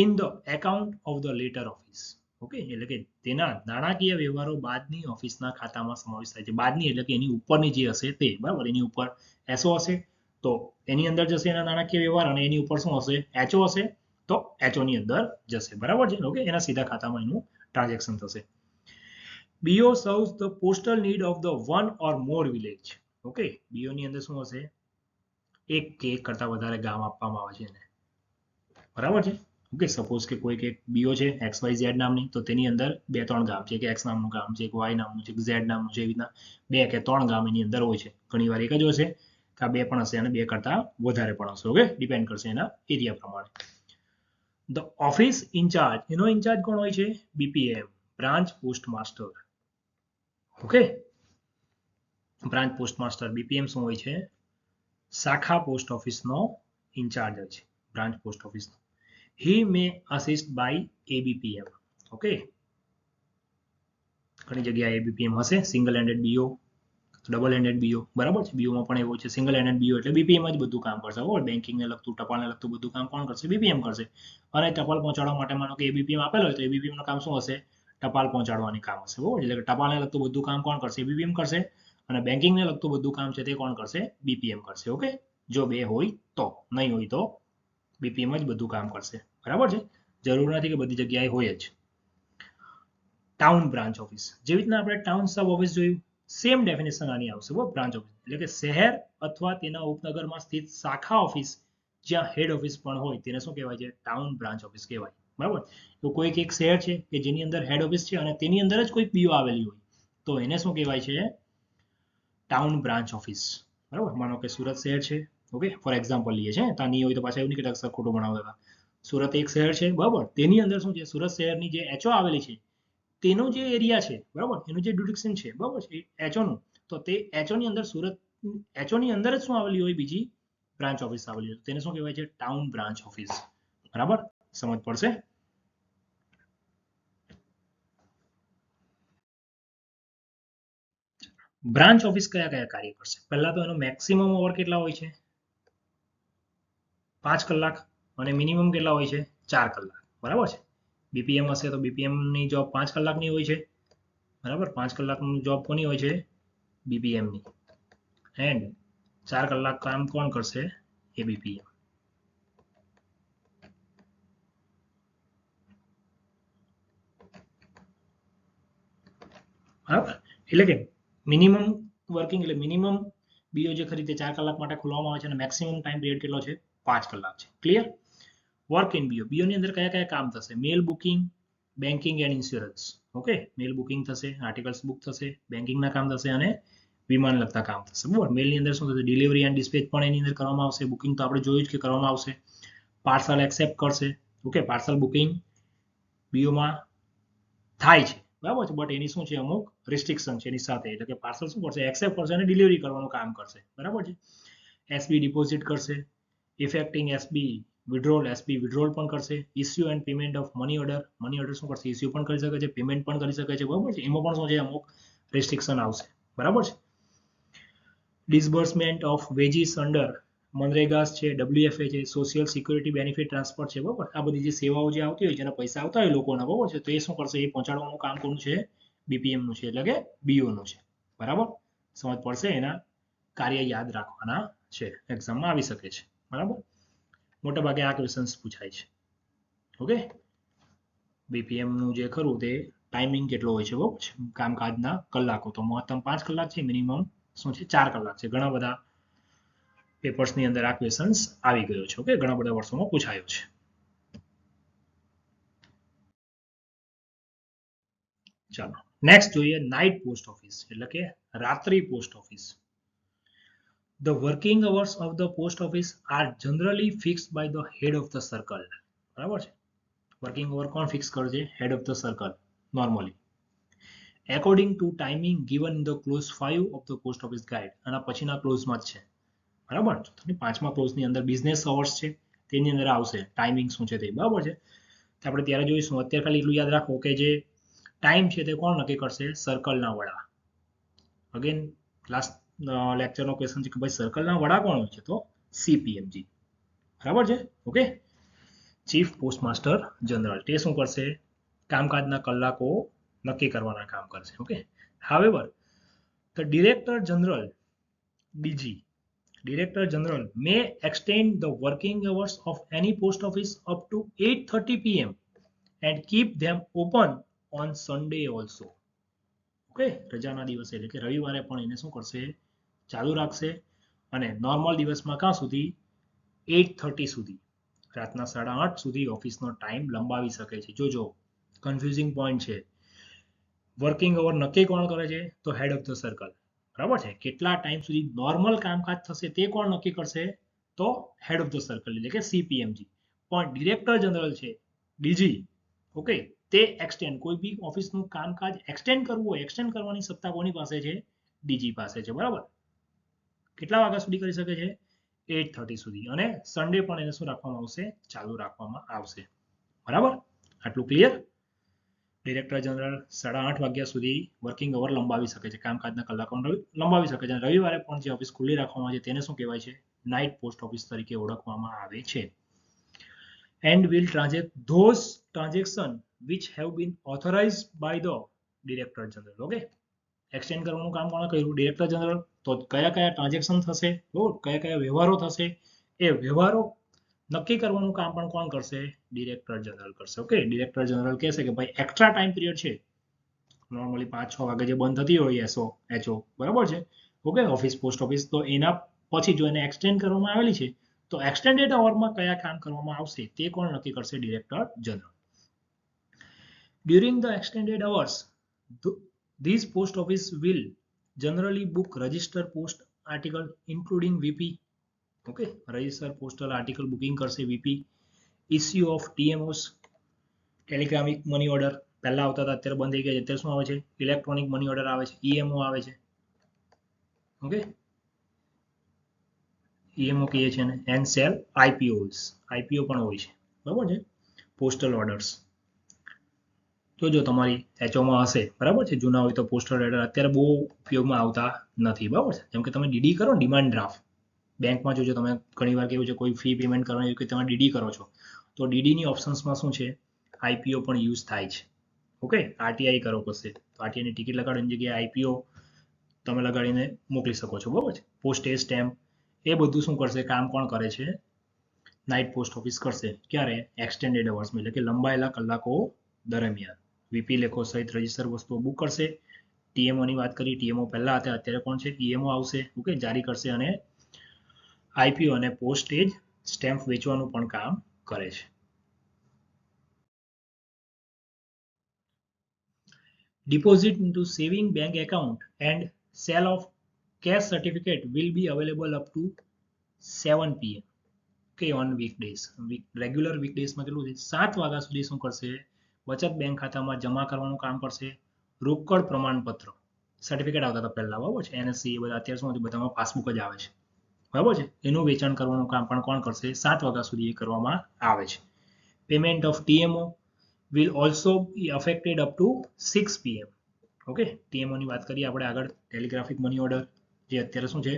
in the account of the latter office. Okay, એટલે કે તેના નાણાકીય વ્યવહારો બાદની ઓફિસના ખાતામાં સમાવેશ થાય છે. બાદની એટલે કે એની ઉપરની જે હશે તે. બરાબર, એની ઉપર એસઓ હશે તો એની અંદર જશે એના નાણાકીય વ્યવહાર, અને એની ઉપર શું હશે, એચઓ હશે તો એચઓ ની અંદર જશે. બરાબર છે. ઓકે, એના સીધા ખાતામાં એનું ટ્રાન્ઝેક્શન થશે. BO serves the postal need of the one or more village. Okay, BO ની અંદર શું હશે, એક કે એક કરતા વધારે ગામ આપવામાં આવે છે એને. બરાબર છે. ઓકે, સપોઝ કે કોઈક એક બીઓ છે XYZ નામની, તો તેની અંદર 2-3 ગામ છે, કે X નામનું ગામ છે, એક Y નામનું છે, Z નામનું છે, એવી રીતના 2 કે 3 ગામ એની અંદર હોય છે. ઘણીવાર એક જ હશે, કાં 2 પણ હશે, અને 2 કરતા વધારે પણ હશે. ઓકે, ડિપેન્ડ કરશે એના એરિયા પ્રમાણે. ધ ઓફિસ ઇન્ચાર્જ, એનો ઇન્ચાર્જ કોણ હોય છે? BPM, branch post master. Okay, branch post master. BPM શું હોય છે? શાખા પોસ્ટ ઓફિસનો ઇન્ચાર્જ છે, બ્રાન્ચ પોસ્ટ ઓફિસનો. He may assist by ABPM. Okay, ઘણી જગ્યાએ એબીપીએમ હશે, single handed BO, double handed BO, બરાબર છે. બીઓમાં પણ એવું છે, સિંગલ હેન્ડેડ બીઓ એટલે બીપીએમ જ બધું કામ કરશે. બરાબર, બેન્કિંગને લગતું, ટપાલને લગતું બધું કામ કોણ કરશે? બીપીએમ કરશે. અને ટપાલ પહોંચાડવા માટે માનો કે એબીપીએમ આપેલો હોય તો એબીપીએમ નું કામ શું હશે? ટપાલ પહોંચાડવાની કામ હશે. બરાબર, એટલે કે ટપાલને લગતું બધું કામ કોણ કરશે? એબીપીએમ કરશે. અને બેન્કિંગને લગતું બધું કામ છે તે કોણ કરશે? બીપીએમ કરશે. ઓકે, જો બે હોય તો, નહીં હોય તો બીપીએમ જ બધું કામ કરશે. બરાબર છે, જરૂર નથી કે બધી જગ્યાએ હોય જ. ટાઉન બ્રાન્ચ ઓફિસ, જેવી રીતના આપણે ટાઉન સબ ઓફિસ જોયું, સેમ ડેફિનેશન આની આવશે. બ્રાન્ચ ઓફિસ એટલે કે શહેર અથવા તેના ઉપનગરમાં સ્થિત શાખા ઓફિસ જ્યાં હેડ ઓફિસ પણ હોય તેને શું કહેવાય છે? ટાઉન બ્રાન્ચ ઓફિસ કહેવાય. બરાબર, તો કોઈક એક શહેર છે કે જેની અંદર હેડ ઓફિસ છે અને તેની અંદર જ કોઈક બીઓ આવેલી હોય તો એને શું કહેવાય છે? Town branch office. બરાબર, માનો કે સુરત શહેર છે. ઓકે, ફોર એક્ઝામ્પલ લઈએ છે, ત્યાં નહીં હોય તો પાછા એવું નહીં કે અક્ષર ખોટું બનાવતા. સુરત એક શહેર છે, બરાબર, તેની અંદર શું છે? સુરત શહેરની જે એચઓ આવેલી છે તેનો જે એરિયા છે, બરાબર, એનું જે ડ્યુરેક્શન છે, બરાબર છે, એચઓ નું, તો તે એચઓ ની અંદર સુરત એચઓ ની અંદર જ શું આવેલી હોય? બીજી બ્રાન્ચ ઓફિસ આવેલી હોય તેને શું કહેવાય છે? Town branch office. બરાબર, સમજ પડશે? બ્રાન્ચ ઓફિસ કયા કયા કાર્ય કરશે? પહેલા તો એનો મેક્સિમમ અવર કેટલા હોય છે? 5 કલાક. અને મિનિમમ કેટલા હોય છે? 4 કલાક. બરાબર છે, બીપીએમ હશે તો બીપીએમ ની જોબ 5 કલાકની હોય છે. બરાબર, 5 કલાકની જોબ કોની હોય છે? બીપીએમ ની. એન્ડ 4 કલાક કામ કોણ કરશે? એબીપીએમ. બરાબર, એટલે કે મિનિમમ વર્કિંગ એટલે મિનિમમ બીઓ જે ખરી તે 4 કલાક માટે ખોલવામાં આવે છે અને મેક્સિમમ ટાઈમ પીરિયડ કેટલો છે? 5 કલાક છે. Clear? Work in BO, BO ની અંદર કયા કયા કામ થશે? Mail booking, banking and insurance. Okay, mail booking થશે, આર્ટિકલ્સ બુક થશે, બેન્કિંગના કામ થશે અને વિમાન લગતા કામ થશે. બરાબર, મેલની અંદર શું થશે? ડિલિવરી એન્ડ ડિસ્પેચ પણ એની અંદર કરવામાં આવશે. બુકિંગ તો આપણે જોયું જ કે કરવામાં આવશે. પાર્સલ એક્સેપ્ટ કરશે. ઓકે, પાર્સલ બુકિંગ બીઓમાં થાય છે, બરાબર છે, બટ એની શું છે? અમુક રિસ્ટ્રિક્શન છે એની સાથે, એટલે કે પાર્સલ શું કરશે? એક્સેપ્ટ કરશે અને ડિલિવરી કરવાનું કામ કરશે. બરાબર છે, એસબી ડિપોઝિટ કરશે, ઇફેક્ટિંગ એસબી વિડ્રોલ, એસબી વિડ્રોલ પણ કરશે, issue and payment of money order, money order શું કરશે? ઇસ્યુ પણ કરી શકે છે, પેમેન્ટ પણ કરી શકે છે. બરાબર છે, એમાં પણ શું છે? અમુક રેસ્ટ્રિક્શન આવશે. બરાબર છે, ડિસબર્સમેન્ટ ઓફ વેજીસ અંડર મનરેગા છે, ડબ્લ્યુએફએ છે, સોશિયલ સિક્યુરિટી બેનિફિટ ટ્રાન્સફર છે. બરાબર, આ બધી જે સેવાઓ જે આવતી હોય જેના પૈસા આવતા હોય લોકોના, બરાબર છે, તો એ શું કરશે? એ પહોંચાડવાનું કામ કોનું છે? બીપીએમ નું છે, એટલે કે બીઓ નું છે. બરાબર, સમજ પડશે? એના કાર્ય યાદ રાખવાના છે, એક્ઝામમાં આવી શકે છે. બરાબર, મોટા ભાગે આ ક્વેશ્ચન્સ પૂછાય છે. ઓકે, બીપીએમ નું જે ખરું તે ટાઈમિંગ કેટલો હોય છે? બરાબર છે, કામકાજના કલાકો તો મહત્તમ 5 કલાક છે, મિનિમમ શું છે? 4 કલાક છે. ઘણા બધા પેપર્સની અંદર આ ક્વેશ્ચન્સ આવી ગયો છે. ઓકે, ઘણા બધા વર્ષોમાં પૂછાયો છે. ચાલો નેક્સ્ટ જોઈએ, નાઇટ પોસ્ટ ઓફિસ એટલે કે રાત્રિ post office. The working hours of the post office are generally fixed by the head of the circle. બરાબર છે, વર્કિંગ અવર કોણ ફિક્સ કરે છે? Head of the circle normally, according to timing given in the clause 5 of the post office guide. આના પછીના ક્લોઝમાં જ છે. બરાબર, પાંચમા ક્લોઝની અંદર બિઝનેસ અવર્સ છે, તેની અંદર આવશે ટાઈમિંગ શું છે તે. બરાબર છે, આપણે ત્યારે જોઈશું. અત્યારે ખાલી એટલું યાદ રાખો કે જે ટાઈમ છે તે કોણ નક્કી કરશે? સર્કલના વડા. અગેન લાસ્ટ લેક્ચરનો ક્વેશ્ચન છે કે ભાઈ સર્કલના વડા કોણ હોય છે? તો સીપીએમજી. બરાબર છે, ઓકે, ચીફ પોસ્ટમાસ્ટર જનરલ. તે શું કરશે? કામકાજના કલાકો નક્કી કરવાના કામ કરશે. Okay, however the director general DG, Director General may extend the working hours of any post office up to 8:30 p.m. and keep them open on Sunday also. Okay, રજાના દિવસે એટલે કે રવિવારે પણ એને શું કરશે? ચાલુ રાખશે. અને નોર્મલ દિવસમાં ક્યાં સુધી? 8:30 સુધી, રાતના 8:30 સુધી ઓફિસનો ટાઈમ લંબાવી શકે છે. જોજો, કન્ફ્યુઝિંગ પોઈન્ટ છે. વર્કિંગ અવર નક્કી કોણ કરે છે? તો હેડ ઓફ ધ સર્કલ. બરાબર છે, કેટલા ટાઈમ સુધી નોર્મલ કામકાજ થશે તે કોણ નક્કી કરશે? તો હેડ ઓફ ધ સર્કલ એટલે કે સીપીએમજી. પણ ડિરેક્ટર જનરલ છે ડીજી, ઓકે, તે એક્સટેન્ડ કોઈ બી ઓફિસનું કામકાજ એક્સટેન્ડ કરવું હોય, એક્સટેન્ડ કરવાની સત્તા કોની પાસે છે? ડીજી પાસે છે, બરાબર. કેટલા વાગ્યા સુધી કરી શકે છે? 8:30 સુધી. અને સન્ડે પણ એને શું રાખવામાં આવશે? ચાલુ રાખવામાં આવશે, બરાબર. આટલું ક્લિયર? ડિરેક્ટર જનરલ 8:30 વાગ્યા સુધી વર્કિંગ અવર લંબાવી શકે છે, કામકાજના કલાકો લંબાવી શકે છે. રવિવારે પણ જે ઓફિસ ખુલ્લી રાખવામાં આવે છે તેને શું કહેવાય છે? નાઇટ પોસ્ટ ઓફિસ તરીકે ઓળખવામાં આવે છે. And will transact those transactions which have been authorized by the director general. Okay, extend કરવાનું કામ કોણે કર્યું? Director general. તો કયા કયા ટ્રાન્ઝેક્શન થશે, બરાબર, કયા કયા વ્યવહારો થશે, એ વ્યવહારો નક્કી કરવાનું કામ પણ કોણ કરશે? ડિરેક્ટર જનરલ કરશે. ઓકે, ડિરેક્ટર જનરલ કહેશે કે ભાઈ એક્સ્ટ્રા ટાઈમ પીરિયડ છે, નોર્મલી 5-6 વાગે જે બંધ થતી હોય એચઓ, બરાબર છે, ઓકે, ઓફિસ પોસ્ટ ઓફિસ, તો એના પછી જો એને એક્સટેન્ડ કરવામાં આવેલી છે તો એક્સટેન્ડેડ અવરમાં કયા કામ કરવામાં આવશે તે કોણ નક્કી કરશે? Director general. During the extended hours, these post office will generally book register post article including VP. Okay, register postal article booking કરશે VP. Issue of TMOs, telegramic money order, પહેલા આવતા હતા અત્યારે બંધ થઈ ગયા છે, અત્યારે શું આવે છે? ઇલેક્ટ્રોનિક મની ઓર્ડર આવે છે, EMO આવે છે. ઓકે, EMO કહીએ છીએ ને, એન્ડ સેલ IPOs, IPO પણ હોય છે, બરાબર છે. પોસ્ટલ ઓર્ડર્સ તો જો તમારી એચઓમાં હશે, બરાબર છે, જૂના હોય તો પોસ્ટલ ઓર્ડર અત્યારે બહુ ઉપયોગમાં આવતા નથી, બરાબર છે. જેમ કે તમે ડીડી કરો, ડિમાન્ડ ડ્રાફ્ટ, બેંકમાં જોજો તમે ઘણી વાર કેવું છે, કોઈ ફી પેમેન્ટ કરવાની કે તમે ડીડી કરો છો તો ડીડીની ઓપ્શન્સમાં શું છે? આઈપીઓ પણ યુઝ થાય છે. ઓકે, આરટીઆઈ કરો પડશે તો આરટીઆઈની ટિકિટ લગાડવાની જગ્યાએ આઈપીઓ તમે લગાડીને મોકલી શકો છો, બરાબર છે. પોસ્ટેજ સ્ટેમ્પ, એ બધું શું કરશે? કામ કોણ કરે છે? નાઇટ પોસ્ટ ઓફિસ કરશે. ક્યારે? એક્સટેન્ડેડ અવર્સમાં, એટલે કે લંબાયેલા કલાકો દરમિયાન. વીપી લેખો સહિત રજીસ્ટર વસ્તુઓ બુક કરશે. ટીએમઓ ની વાત કરી, ટીએમઓ પહેલા હતા, અત્યારે કોણ છે? ઈએમઓ આવશે, ઓકે, જારી કરશે. અને આઈપીઓ અને પોસ્ટેજ સ્ટેમ્પ વેચવાનું પણ કામ કરે છે. Deposit into saving bank account and sale of cash certificate will be available up to 7 PM. Okay, on weekdays. Regular weekdays માં કેટલું છે? 7 વાગ્યા સુધી શું કરશે? બચત બેંક ખાતામાં જમા કરવાનું કામ કરશે. રોકડ પ્રમાણપત્ર, સર્ટિફિકેટ આવતા હતા પહેલા, બરાબર છે, એનએસસી, એ બધા અત્યારે શું બધામાં પાસબુક જ આવે છે, બરાબર છે. એનું વેચાણ કરવાનું કામ પણ કોણ કરશે? 7 વાગ્યા સુધી એ કરવામાં આવે છે. Payment of TMO will also be affected up to 6 PM. Okay, TMO ની વાત કરીએ આપણે આગળ. ટેલિગ્રાફિક મની ઓર્ડર જે અત્યારે શું છે?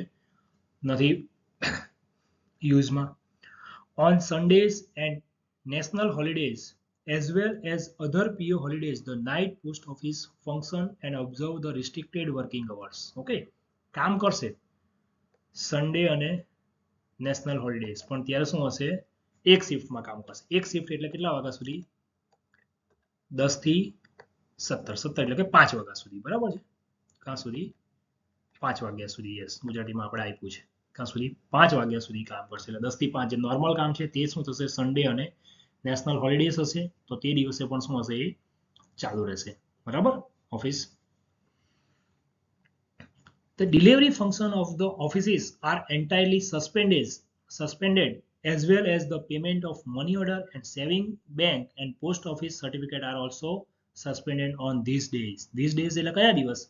નથી યુઝમાં. On Sundays and national holidays as well as other PO holidays, the night post office function and observe the restricted working hours. Okay, કામ કરશે સન્ડે અને નેશનલ હોલિડેઝ, પણ ત્યારે શું હશે? એક શિફ્ટમાં કામ કરશે. એક શિફ્ટ એટલે કેટલા વાગ્યા સુધી? 10 થી 17 એટલે કે 5 વાગ્યા સુધી, બરાબર છે. ક્યાં સુધી? 5 વાગ્યા સુધી. યસ, ગુજરાતીમાં આપણે આપ્યું છે ક્યાં સુધી? 5 વાગ્યા સુધી કામ કરશે. એટલે 10 થી 5 જે નોર્મલ કામ છે તે શું થશે? સન્ડે અને નેશનલ હોલિડેઝ હશે તો તે દિવસે પણ શું હશે? એ ચાલુ રહેશે, બરાબર, office. The delivery function of the offices are entirely suspended as well as the payment of money order and saving bank and post office certificate are also suspended on these days. These days એટલે કયા દિવસ?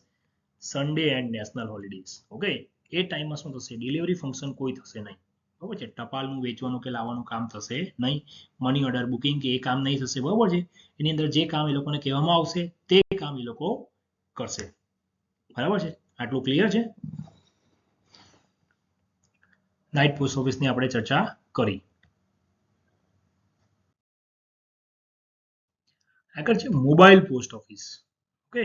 Sunday and national holidays. Okay, એ ટાઈમમાં શું થશે? Delivery function કોઈ થશે નહીં, બરાબર છે. ટપાલનું વેચવાનું કે લાવવાનું કામ થશે નહીં. મની ઓર્ડર બુકિંગ કે એ કામ નહીં થશે, બરાબર છે. એની અંદર જે કામ એ લોકોને કહેવામાં આવશે તે કામ એ લોકો કરશે, બરાબર છે. આટલું ક્લિયર છે? નાઇટ પોસ્ટ ઓફિસની આપણે ચર્ચા કરી. આગળ છે mobile post office. Okay,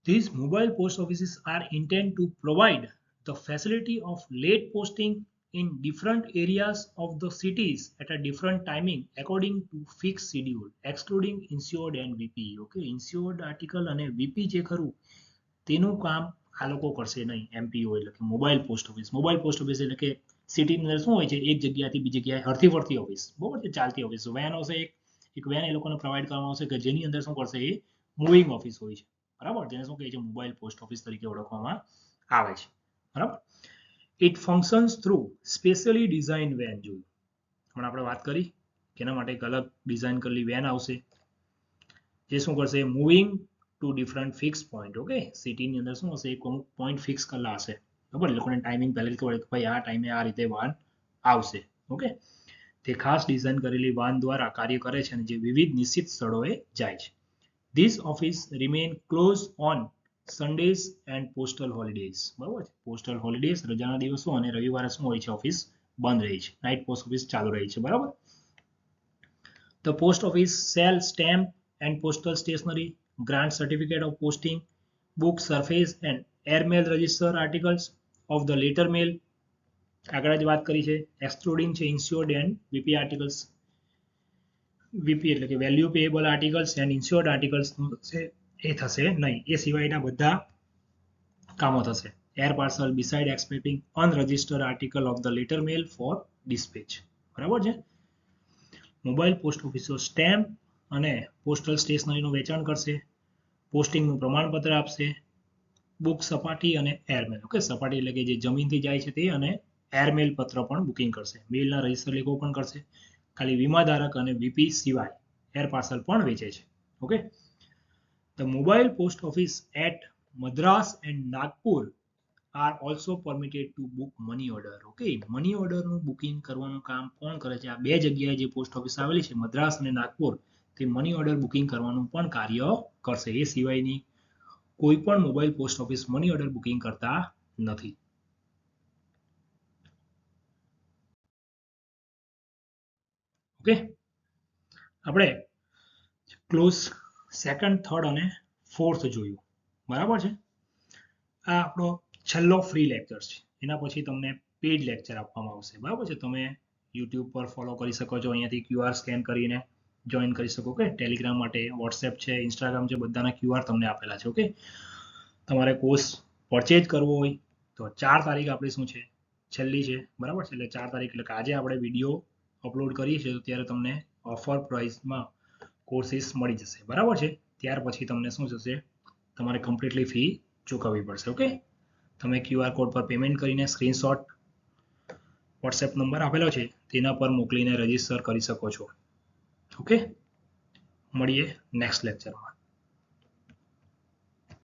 these mobile post offices are intended to provide the facility of late posting in different areas of the cities at a different timing according to fixed schedule, excluding insured and VP. Okay, insured article અને VP જે ખરું તેનું કામ આ લોકો કરશે નહીં. MPO એટલે કે mobile post office. Mobile post office એટલે કે સિટીની અંદર શું હોય છે? એક જગ્યાથી બીજી જગ્યાએ હરતી ફરતી ઓફિસ, બરાબર છે, ચાલતી ઓફિસ. વેન હશે, એક વેન એ લોકોને પ્રોવાઈડ કરવામાં આવશે કે જેની અંદર શું કરશે? એ મૂવિંગ ઓફિસ હોય છે, બરાબર, જેને શું કહે છે? મોબાઈલ પોસ્ટ ઓફિસ તરીકે ઓળખવામાં આવે છે, બરાબર. It functions through specially designed van. જોયું, હમણાં આપણે વાત કરી કે એના માટે એક અલગ ડિઝાઇન કરેલી વેન આવશે જે શું કરશે moving to different fix point. Okay, સિટીની અંદર શું હશે એક અમુક પોઈન્ટ ફિક્સ કરેલા હશે બરાબર, એ લોકોને ટાઈમિંગ પહેલેથી ખબર કે ભાઈ આ ટાઈમે આ રીતે વાન આવશે. ઓકે, તે ખાસ ડિઝાઇન કરેલી વાન દ્વારા કાર્ય કરે છે અને જે વિવિધ નિશ્ચિત સ્થળોએ જાય છે. This office remain close on Sundays and postal holidays. બરાબર છે, પોસ્ટલ હોલિડેઝ રજાના દિવસો અને રવિવારે શું હોય છે ઓફિસ બંધ રહી છે, નાઇટ પોસ્ટ ઓફિસ ચાલુ રહી છે. બરાબર. The post office shall stamp and postal stationery, grant certificate of posting, book surface and airmail register articles of the later mail. આગળ જ વાત કરી છે એક્સક્લુડિંગ છે insured and VP articles. VP એટલે કે value payable articles and insured articles છે એ થશે નહીં, એ સિવાયના બધા કામો થશે. Air parcel beside expecting unregistered article of the letter mail for dispatch. બરાબર છે. મોબાઈલ પોસ્ટ ઓફિસો સ્ટેમ્પ અને પોસ્ટલ સ્ટેશનરીનું વેચાણ કરશે, પોસ્ટિંગનું પ્રમાણપત્ર આપશે, બુક સપાટી અને એરમેલ. ઓકે, સપાટી એટલે કે જે જમીનથી જાય છે તે, અને એરમેલ પત્ર પણ બુકિંગ કરશે, મેલના રજિસ્ટર લેખો પણ કરશે. ખાલી વીમાધારક અને વીપી સિવાય એર પાર્સલ પણ વેચે છે. Okay, the mobile post office at Madras and Nagpur are also permitted to book money order. Okay, money ઓર્ડરનું બુકિંગ કરવાનું કામ કોણ કરે છે? આ બે જગ્યાએ જે પોસ્ટ ઓફિસ આવેલી છે મદ્રાસ અને નાગપુર, તે મની ઓર્ડર બુકિંગ કરવાનું પણ કાર્ય કરશે. એ સિવાયની કોઈ પણ mobile post office money order booking કરતા નથી. ઓકે, આપણે ક્લોઝ સેકન્ડ, થર્ડ અને ફોર્થ જોયું. બરાબર છે. આ આપણો છેલ્લો ફ્રી લેક્ચર છે, એના પછી તમને પેડ લેક્ચર આપવામાં આવશે. બરાબર છે, તમે યુટ્યુબ પર ફોલો કરી શકો છો, અહીંયાથી ક્યુઆર સ્કેન કરીને જોઈન કરી શકો. કે ટેલિગ્રામ માટે વોટ્સએપ છે, ઇન્સ્ટાગ્રામ છે, બધાના ક્યુઆર તમને આપેલા છે. ઓકે, તમારે કોર્સ પરચેજ કરવો હોય તો 4 તારીખ આપણી શું છે છેલ્લી છે. બરાબર છે, એટલે 4 તારીખ એટલે કે આજે આપણે વિડીયો અપલોડ કરીએ છીએ તો ત્યારે તમને ઓફર પ્રાઇસમાં કોર્સીસ મળી જશે. બરાબર છે, ત્યાર પછી તમને શું થશે, તમારે કમ્પ્લીટલી ફી ચૂકવવી પડશે. ઓકે, તમે ક્યુઆર કોડ પર પેમેન્ટ કરીને સ્ક્રીનશોટ વોટ્સએપ નંબર આપેલો છે તેના પર મોકલીને રજીસ્ટર કરી શકો છો. ઓકે, મળીએ નેક્સ્ટ લેક્ચરમાં.